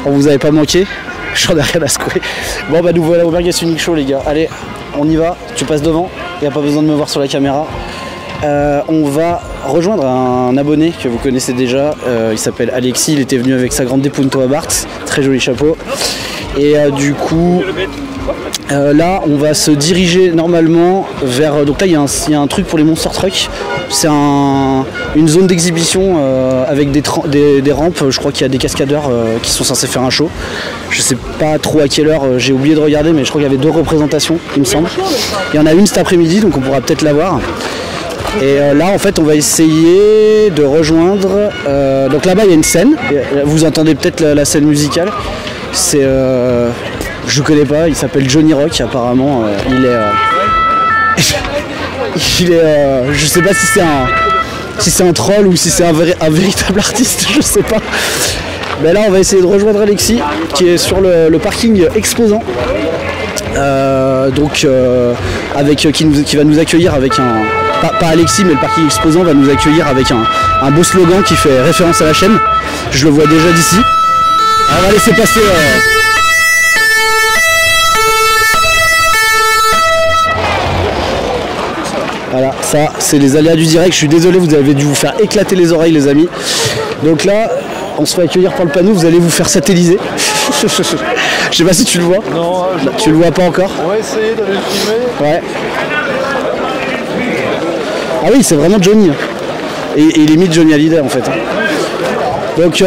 On vous avait pas manqué? J'en ai rien à secouer. Bon bah nous voilà au Burgas Unique Show les gars. Allez, on y va, tu passes devant, il n'y a pas besoin de me voir sur la caméra. On va rejoindre un abonné que vous connaissez déjà, il s'appelle Alexis, il était venu avec sa grande Punto Abarth, très joli chapeau. Et du coup, là on va se diriger normalement vers... Donc là il y a un truc pour les Monster Truck, c'est une zone d'exhibition avec des rampes, je crois qu'il y a des cascadeurs qui sont censés faire un show. Je sais pas trop à quelle heure, j'ai oublié de regarder, mais je crois qu'il y avait 2 représentations il me semble. Il y en a une cet après-midi donc on pourra peut-être la voir. Et là en fait on va essayer de rejoindre, donc là-bas il y a une scène, vous entendez peut-être la scène musicale, c'est, je connais pas, il s'appelle Johnny Rock apparemment, il est, je sais pas si c'est un troll ou si c'est un véritable artiste, je sais pas. Mais là on va essayer de rejoindre Alexis qui est sur le parking exposant, donc qui va nous accueillir avec un... Pas Alexis, mais le parking exposant va nous accueillir avec un beau slogan qui fait référence à la chaîne. Je le vois déjà d'ici. On va laisser passer... Voilà, ça c'est les aléas du direct. Je suis désolé, vous avez dû vous faire éclater les oreilles les amis. Donc là, on se fait accueillir par le panneau, vous allez vous faire satelliser. Je sais pas si tu le vois. Non, tu le vois pas encore. On va essayer d'aller le filmer. Ouais. Ah oui, c'est vraiment Johnny. Et il imite Johnny Hallyday en fait. Donc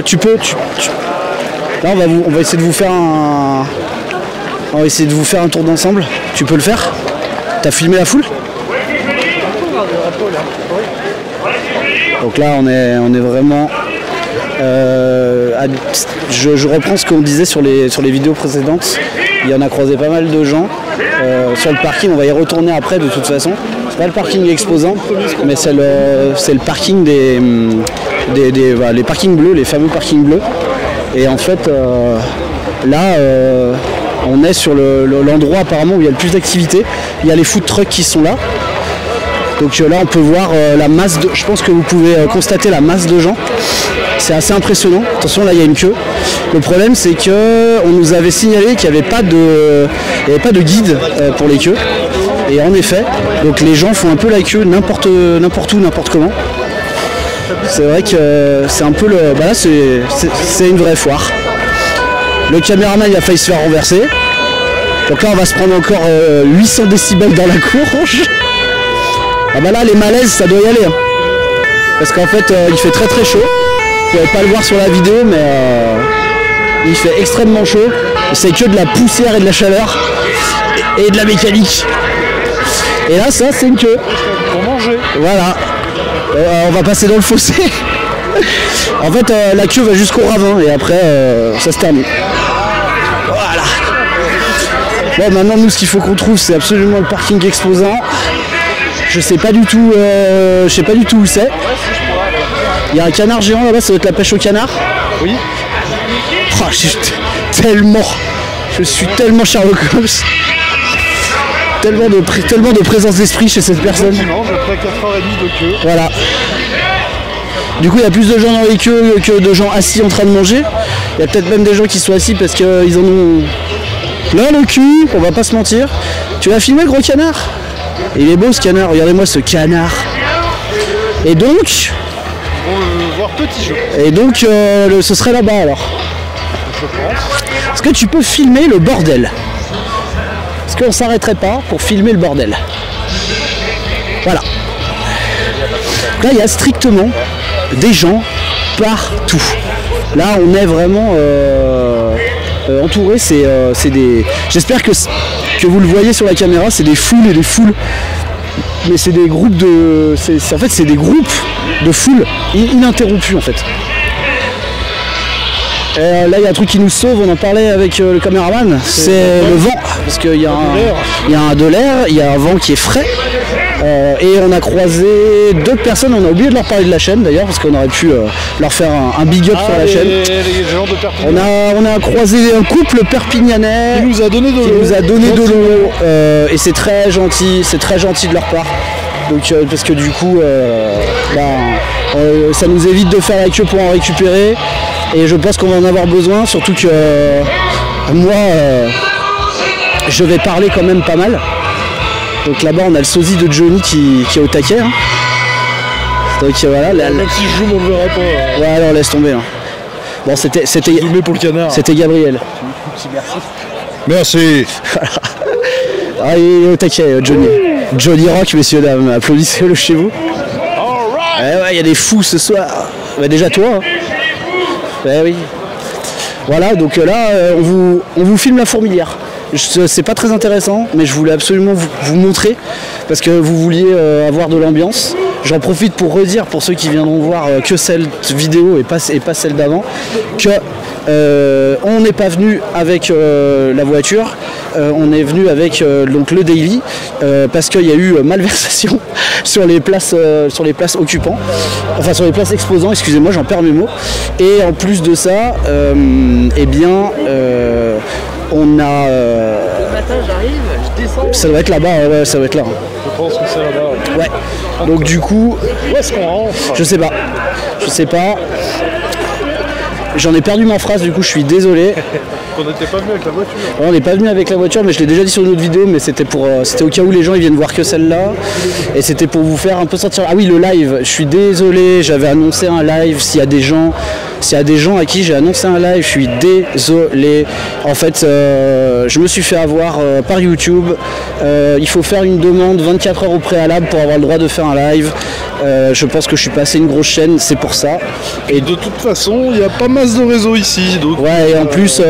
tu peux... Là on va essayer de vous faire un tour d'ensemble. Tu peux le faire? T'as filmé la foule? Donc là on est vraiment... je reprends ce qu'on disait sur les vidéos précédentes. Il y en a croisé pas mal de gens. Sur le parking, on va y retourner après de toute façon. C'est pas le parking exposant, mais c'est le parking les parkings bleus, les fameux parkings bleus. Et en fait, là, on est sur l'endroit apparemment où il y a le plus d'activité. Il y a les food trucks qui sont là. Donc là, on peut voir la masse de... Je pense que vous pouvez constater la masse de gens. C'est assez impressionnant. Attention, là, il y a une queue. Le problème, c'est que on nous avait signalé qu'il n'y avait pas de guide pour les queues. Et en effet, donc les gens font un peu la queue n'importe où, n'importe comment. C'est vrai que c'est un peu le... Bah là, c'est une vraie foire. Le caméraman, il a failli se faire renverser. Donc là, on va se prendre encore 800 décibels dans la courge. Ah bah là, les malaises, ça doit y aller. Hein. Parce qu'en fait, il fait très très chaud. Vous pouvez pas le voir sur la vidéo, mais il fait extrêmement chaud. C'est que de la poussière et de la chaleur et de la mécanique. Et là, ça, c'est une queue. Pour manger. Voilà. On va passer dans le fossé. En fait, la queue va jusqu'au ravin et après, ça se termine. Voilà. Bon, maintenant, nous, ce qu'il faut qu'on trouve, c'est absolument le parking exposant. Je sais pas du tout où c'est. Il y a un canard géant là-bas, ça doit être la pêche au canard. Oui. Oh, je suis tellement Sherlock Holmes. Tellement de présence d'esprit chez cette personne. Après 4h30 de queue. Voilà. Du coup, il y a plus de gens dans les queues que de gens assis en train de manger. Il y a peut-être même des gens qui sont assis parce qu'ils en ont plein le cul, on va pas se mentir. Tu l'as filmé, gros canard? Il est beau ce canard, regardez-moi ce canard. Et donc... voir petit jeu. Et donc, ce serait là-bas alors. Je pense. Est-ce que tu peux filmer le bordel? Est-ce qu'on s'arrêterait pas pour filmer le bordel? Voilà. Là, il y a strictement des gens partout. Là, on est vraiment entouré. C'est des... J'espère que vous le voyez sur la caméra, c'est des foules et des foules. Mais c'est des groupes de... En fait, c'est des groupes de foules ininterrompus, en fait. Là, il y a un truc qui nous sauve, on en parlait avec le caméraman, c'est le vent. Parce qu'il y a de l'air, il y a un vent qui est frais. Et on a croisé d'autres personnes, on a oublié de leur parler de la chaîne d'ailleurs, parce qu'on aurait pu leur faire un big up sur la chaîne. Les gens de Perpignan. On a croisé un couple perpignanais qui nous a donné de l'eau. Et c'est très gentil de leur part. Donc, parce que du coup, ça nous évite de faire la queue pour en récupérer. Et je pense qu'on va en avoir besoin, surtout que moi, je vais parler quand même pas mal. Donc là-bas, on a le sosie de Johnny qui est au taquet. Hein. Donc voilà. Même si je joue, on le verra pas. Ouais, alors laisse tomber. Hein. Bon, c'était pour le canard. C'était Gabriel. Merci. Ah, il est au taquet, Johnny. Johnny Rock, messieurs, dames. Applaudissez-le chez vous. Ouais, il y a des fous ce soir. Bah, déjà toi. Hein. Ouais, oui. Voilà, donc là, on vous filme la fourmilière. C'est pas très intéressant, mais je voulais absolument vous montrer parce que vous vouliez avoir de l'ambiance. J'en profite pour redire pour ceux qui viendront voir que cette vidéo et pas celle d'avant que on n'est pas venu avec la voiture, on est venu avec donc le daily parce qu'il y a eu malversation sur les places occupants, enfin sur les places exposants, excusez-moi, j'en perds mes mots. Et en plus de ça, eh bien on a. Le matin j'arrive, je descends. Ça doit être là-bas, ouais, ça doit être là. Je pense que c'est là-bas. Ouais. Donc du coup. Où est-ce qu'on rentre? Je sais pas. J'en ai perdu ma phrase, du coup je suis désolé. On n'était pas venu avec la voiture. Ouais, on n'est pas venu avec la voiture, mais je l'ai déjà dit sur une autre vidéo, mais c'était au cas où les gens ils viennent voir que celle-là. Et c'était pour vous faire un peu sortir. Ah oui, le live, je suis désolé, j'avais annoncé un live. S'il y a des gens à qui j'ai annoncé un live, je suis désolé. En fait, je me suis fait avoir par YouTube. Il faut faire une demande 24 heures au préalable pour avoir le droit de faire un live. Je pense que je suis passé une grosse chaîne, c'est pour ça. Et de toute façon, il n'y a pas masse de réseau ici. Donc, ouais, et en plus,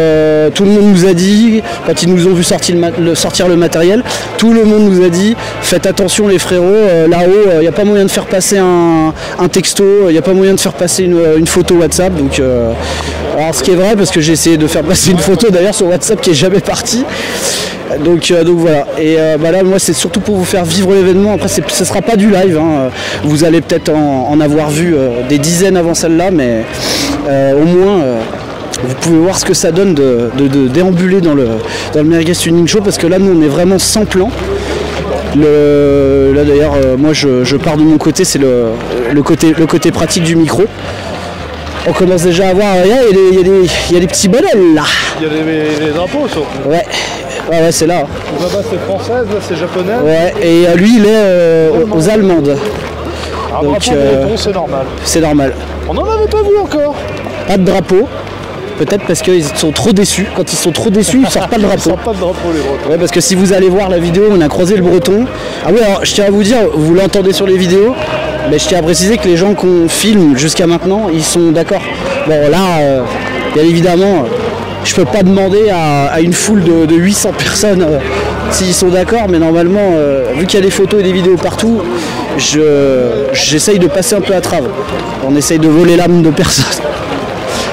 tout le monde nous a dit, quand ils nous ont vu sortir le matériel, tout le monde nous a dit, faites attention les frérots, là-haut, il n'y a pas moyen de faire passer un texto, il n'y a pas moyen de faire passer une photo WhatsApp. Donc, alors ce qui est vrai, parce que j'ai essayé de faire passer une photo d'ailleurs sur WhatsApp qui est jamais partie. Donc voilà, et là moi c'est surtout pour vous faire vivre l'événement. Après ce ne sera pas du live, hein. Vous allez peut-être en avoir vu des dizaines avant celle-là, mais au moins vous pouvez voir ce que ça donne de déambuler dans le Merguez Tuning Show, parce que là nous on est vraiment sans plan. Là d'ailleurs moi je pars de mon côté, c'est le côté pratique du micro. On commence déjà à voir, il y a des petits bonhommes là. Il y a les drapeaux surtout. Ouais, c'est là. Là-bas c'est française, là c'est japonais. Ouais, et lui il est aux Allemandes. Un donc drapeau breton, c'est normal. C'est normal. On n'en avait pas vu encore. Pas de drapeau. Peut-être parce qu'ils sont trop déçus. Quand ils sont trop déçus, ils sortent pas de drapeau. Ils sortent pas de drapeau les Bretons. Ouais, parce que si vous allez voir la vidéo, on a croisé le breton. Ah oui, alors je tiens à vous dire, vous l'entendez sur les vidéos, mais je tiens à préciser que les gens qu'on filme jusqu'à maintenant, ils sont d'accord. Bon là, bien évidemment, je peux pas demander à une foule de 800 personnes s'ils sont d'accord, mais normalement, vu qu'il y a des photos et des vidéos partout, j'essaye de passer un peu à travers. On essaye de voler l'âme de personne.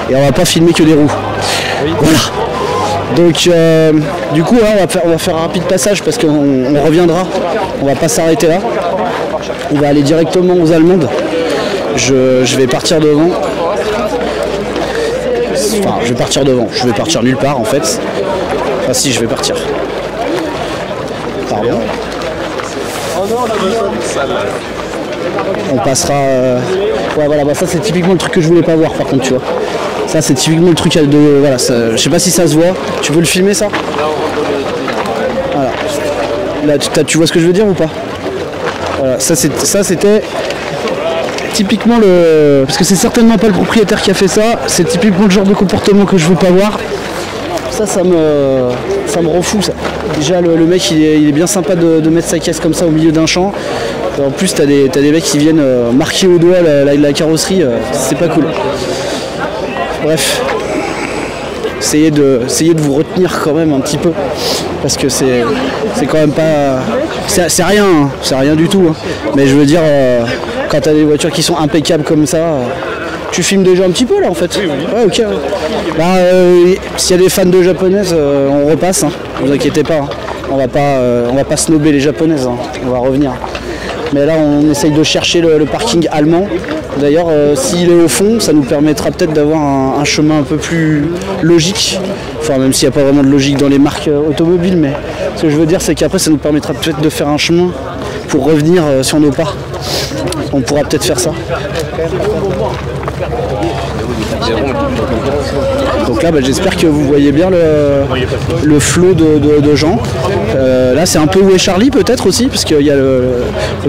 Et on va pas filmer que des roues. Oui. Voilà. Donc du coup hein, on va faire un rapide passage parce qu'on reviendra. On va pas s'arrêter là. On va aller directement aux Allemandes. Je vais partir devant. Enfin je vais partir devant. Je vais partir nulle part en fait. Enfin si, je vais partir. Pardon. On passera. Ouais voilà, bah ça c'est typiquement le truc que je voulais pas voir par contre, tu vois. Ça c'est typiquement le truc de. Voilà, ça, je sais pas si ça se voit. Tu veux le filmer ça? Voilà. Là tu vois ce que je veux dire ou pas? Voilà, ça c'était typiquement le. Parce que c'est certainement pas le propriétaire qui a fait ça, c'est typiquement le genre de comportement que je veux pas voir. Ça me rend fou ça. Déjà le mec il est bien sympa de mettre sa caisse comme ça au milieu d'un champ. En plus t'as des mecs qui viennent marquer au doigt la carrosserie, c'est pas cool. Bref, essayez de vous retenir quand même un petit peu, parce que c'est quand même pas, c'est rien, hein, c'est rien du tout. Hein. Mais je veux dire, quand t'as des voitures qui sont impeccables comme ça, tu filmes déjà un petit peu là en fait. Oui. Ouais, ok. Ouais. Bah, s'il y a des fans de japonaises, on repasse. Hein. Ne vous inquiétez pas. Hein. On va pas snobber les japonaises. Hein. On va revenir. Mais là, on essaye de chercher le parking allemand. D'ailleurs, s'il est au fond, ça nous permettra peut-être d'avoir un chemin un peu plus logique. Enfin, même s'il n'y a pas vraiment de logique dans les marques automobiles, mais ce que je veux dire, c'est qu'après, ça nous permettra peut-être de faire un chemin pour revenir sur nos pas. On pourra peut-être faire ça. Donc là, j'espère que vous voyez bien le flot de gens. Là, c'est un peu où est Charlie peut-être aussi, parce qu'il y a le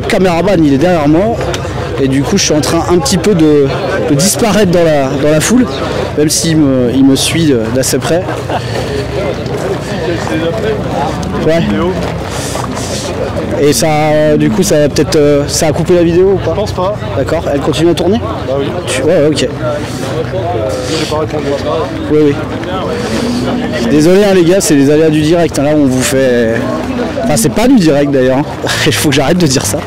caméraman, il est derrière moi. Et du coup, je suis en train un petit peu de disparaître dans la foule, même s'il me suit d'assez près. Ouais. Et ça, du coup, ça va peut-être, ça a coupé la vidéo ou pas? Je pense pas. D'accord. Elle continue à tourner? Bah oui. Ouais, ok. J'ai pas répondu. Oui, oui. Désolé les gars, c'est les aléas du direct. Hein. Là, on vous fait. Enfin, c'est pas du direct d'ailleurs. Il faut que j'arrête de dire ça.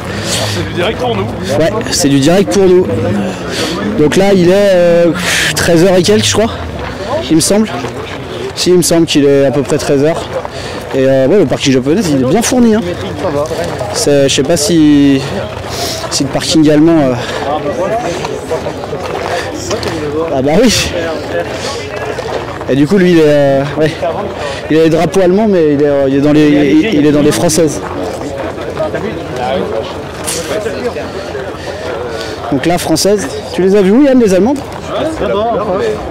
C'est du direct pour nous. Ouais, c'est du direct pour nous. Donc là, il est 13h et quelques, je crois. Il me semble. Si, il me semble qu'il est à peu près 13h. Et ouais, le parking japonais, il est bien fourni. Hein. Je sais pas si le parking allemand. Ah bah oui. Et du coup, lui, ouais. Il a les drapeaux allemands, mais il est dans les françaises. Donc là, française. Tu les as vues où, Yann, les allemandes?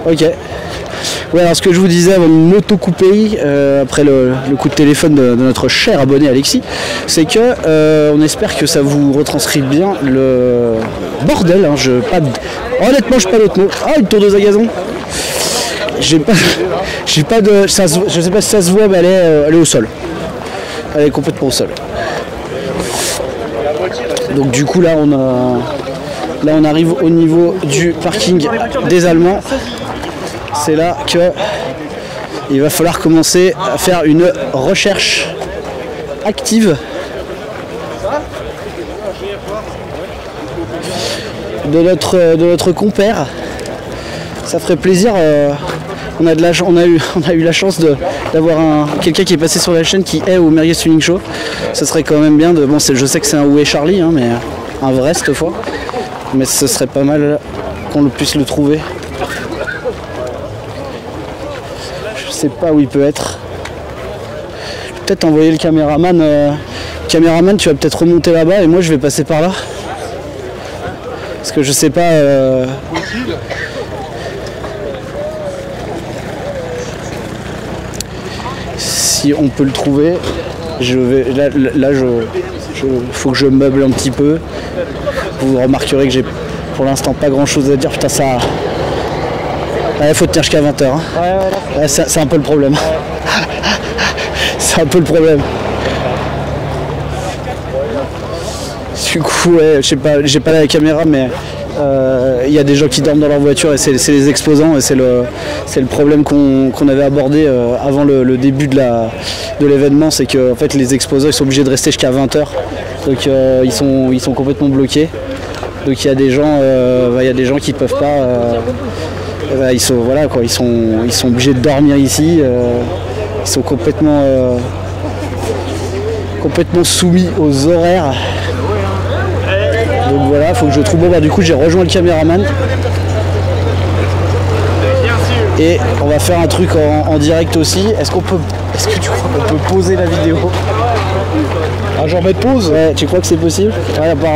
Ok. Ouais, alors ce que je vous disais avant de m'auto-couper après le coup de téléphone de notre cher abonné Alexis, c'est que on espère que ça vous retranscrit bien le bordel. Hein, honnêtement, je n'ai pas d'autre mot. Ah, une tourneuse à gazon. J'ai pas de. Je sais pas si ça se voit, mais elle est au sol. Elle est complètement au sol. Donc du coup là on arrive au niveau du parking des Allemands. C'est là que il va falloir commencer à faire une recherche active de notre compère. Ça ferait plaisir. On a eu la chance d'avoir quelqu'un qui est passé sur la chaîne qui est au Merguez Tuning Show. Ça serait quand même bien de. Bon, je sais que c'est un Où est Charlie, hein, mais un vrai cette fois. Mais ce serait pas mal qu'on puisse le trouver. Je sais pas où il peut être. Je vais peut-être envoyer le caméraman. Caméraman, tu vas peut-être remonter là-bas et moi je vais passer par là. Parce que je sais pas. Si on peut le trouver, faut que je meuble un petit peu. Vous remarquerez que j'ai pour l'instant pas grand chose à dire. Putain, ça. Il faut tenir jusqu'à 20h. Hein. Ouais, c'est un peu le problème. C'est un peu le problème. Du coup, ouais, je sais pas, j'ai pas la caméra, mais il y a des gens qui dorment dans leur voiture et c'est les exposants et c'est le problème qu'on avait abordé avant le début de l'événement, c'est que en fait les exposants ils sont obligés de rester jusqu'à 20h, donc ils sont complètement bloqués. Donc il y a des gens qui peuvent pas, ils sont obligés de dormir ici, ils sont complètement soumis aux horaires. Donc voilà, faut que je trouve. Bon du coup j'ai rejoint le caméraman. Et on va faire un truc en direct aussi. Est-ce que tu crois qu'on peut poser la vidéo? Ah, genre mettre pause? Ouais, tu crois que c'est possible? Ouais, apparemment.